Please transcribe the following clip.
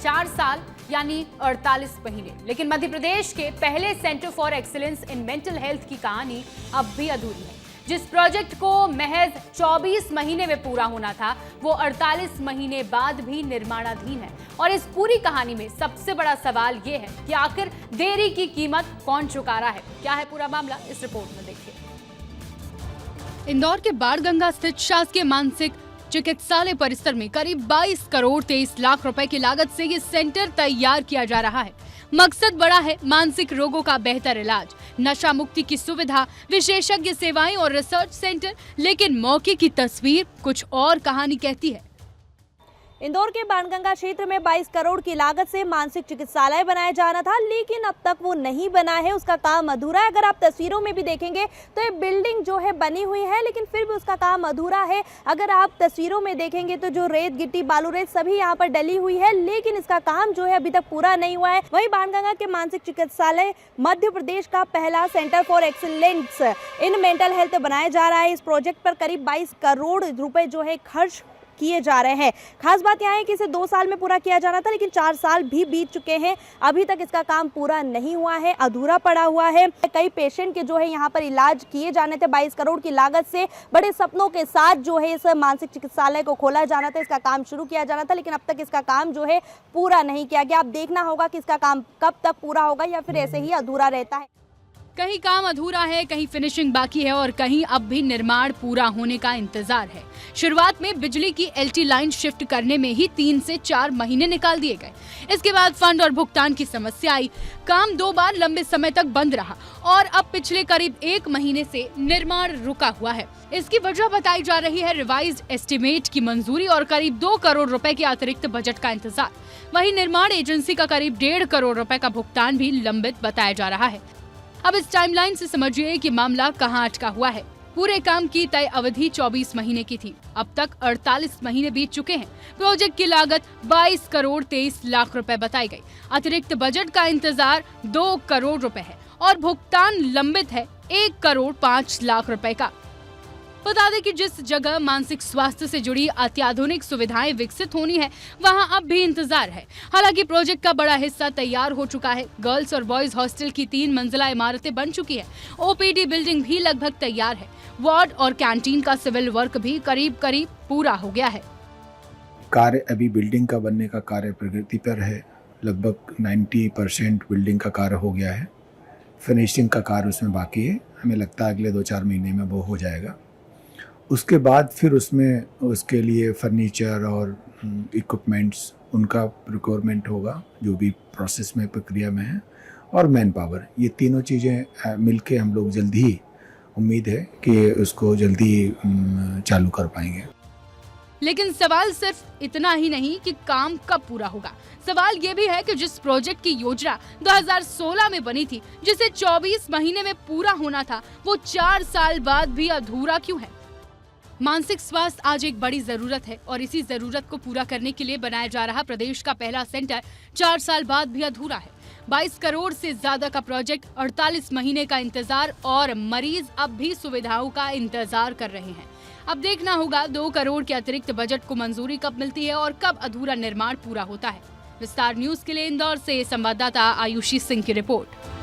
4 साल यानी 48 महीने। लेकिन मध्य प्रदेश के पहले centre for excellence in mental health की कहानी अब भी अधूरी है। जिस प्रोजेक्ट को महज 24 महीने में पूरा होना था, वो 48 महीने बाद भी निर्माणाधीन है। और इस पूरी कहानी में सबसे बड़ा सवाल ये है कि आखिर देरी की कीमत कौन चुका रहा है। क्या है पूरा मामला, इस रिपोर्ट में देखिए। इंदौर के बाणगंगा स्थित शासकीय मानसिक चिकित्सालय परिसर में करीब 22 करोड़ 23 लाख रुपए की लागत से ये सेंटर तैयार किया जा रहा है। मकसद बड़ा है, मानसिक रोगों का बेहतर इलाज, नशा मुक्ति की सुविधा, विशेषज्ञ सेवाएं और रिसर्च सेंटर। लेकिन मौके की तस्वीर कुछ और कहानी कहती है। इंदौर के बाणगंगा क्षेत्र में 22 करोड़ की लागत से मानसिक चिकित्सालय बनाया जाना था, लेकिन अब तक वो नहीं बना है। उसका काम अधूरा है। अगर आप तस्वीरों में भी देखेंगे तो ये बिल्डिंग जो है बनी हुई है, लेकिन फिर भी उसका काम अधूरा है। अगर आप तस्वीरों में देखेंगे तो जो रेत, गिट्टी, बालू रेत सभी यहाँ पर डली हुई है, लेकिन इसका काम जो है अभी तक पूरा नहीं हुआ है। वहीं बाणगंगा के मानसिक चिकित्सालय मध्य प्रदेश का पहला centre for excellence in mental health बनाया जा रहा है। इस प्रोजेक्ट पर करीब 22 करोड़ रुपए जो है खर्च किए जा रहे हैं। खास बात यह है कि इसे 2 साल में पूरा किया जाना था, लेकिन 4 साल भी बीत चुके हैं, अभी तक इसका काम पूरा नहीं हुआ है, अधूरा पड़ा हुआ है। कई पेशेंट के जो है यहाँ पर इलाज किए जाने थे। 22 करोड़ की लागत से बड़े सपनों के साथ जो है इस मानसिक चिकित्सालय को खोला जाना था, इसका काम शुरू किया जाना था, लेकिन अब तक इसका काम जो है पूरा नहीं किया गया। अब देखना होगा कि इसका काम कब तक पूरा होगा या फिर ऐसे ही अधूरा रहता है। कहीं काम अधूरा है, कहीं फिनिशिंग बाकी है और कहीं अब भी निर्माण पूरा होने का इंतजार है। शुरुआत में बिजली की एलटी लाइन शिफ्ट करने में ही 3 से 4 महीने निकाल दिए गए। इसके बाद फंड और भुगतान की समस्या आई, काम 2 बार लंबे समय तक बंद रहा और अब पिछले करीब 1 महीने से निर्माण रुका हुआ है। इसकी वजह बताई जा रही है रिवाइज्ड एस्टिमेट की मंजूरी और करीब 2 करोड़ रुपए के अतिरिक्त बजट का इंतजार। वहीं निर्माण एजेंसी का करीब 1.5 करोड़ रुपए का भुगतान भी लंबित बताया जा रहा है। अब इस टाइमलाइन से समझिए कि मामला कहां अटका हुआ है। पूरे काम की तय अवधि 24 महीने की थी, अब तक 48 महीने बीत चुके हैं। प्रोजेक्ट की लागत 22 करोड़ 23 लाख रुपए बताई गई। अतिरिक्त बजट का इंतजार 2 करोड़ रुपए है और भुगतान लंबित है 1 करोड़ 5 लाख रुपए का। बता दें कि जिस जगह मानसिक स्वास्थ्य से जुड़ी अत्याधुनिक सुविधाएं विकसित होनी है, वहां अब भी इंतजार है। हालांकि प्रोजेक्ट का बड़ा हिस्सा तैयार हो चुका है। गर्ल्स और बॉयज हॉस्टल की 3 मंजिला इमारतें बन चुकी है। ओपीडी बिल्डिंग भी लगभग तैयार है। वार्ड और कैंटीन का सिविल वर्क भी करीब पूरा हो गया है। कार्य अभी बिल्डिंग का बनने का कार्य प्रगति पर है। लगभग 90% बिल्डिंग का कार्य हो गया है। फिनिशिंग का कार्य उसमें बाकी है। हमें लगता है अगले 2-4 महीने में वो हो जाएगा। उसके बाद फिर उसमें उसके लिए फर्नीचर और इक्विपमेंट्स उनका प्रिक्योरमेंट होगा, जो भी प्रोसेस में, प्रक्रिया में है, और मैन पावर। ये तीनों चीज़ें मिलके हम लोग जल्दी ही, उम्मीद है कि उसको जल्दी चालू कर पाएंगे। लेकिन सवाल सिर्फ इतना ही नहीं कि काम कब पूरा होगा। सवाल ये भी है कि जिस प्रोजेक्ट की योजना 2016 में बनी थी, जिसे 24 महीने में पूरा होना था, वो 4 साल बाद भी अधूरा क्यों है। मानसिक स्वास्थ्य आज एक बड़ी जरूरत है और इसी जरूरत को पूरा करने के लिए बनाया जा रहा प्रदेश का पहला सेंटर 4 साल बाद भी अधूरा है। 22 करोड़ से ज्यादा का प्रोजेक्ट, 48 महीने का इंतजार और मरीज अब भी सुविधाओं का इंतजार कर रहे हैं। अब देखना होगा 2 करोड़ के अतिरिक्त बजट को मंजूरी कब मिलती है और कब अधूरा निर्माण पूरा होता है। विस्तार न्यूज के लिए इंदौर से संवाददाता आयुषी सिंह की रिपोर्ट।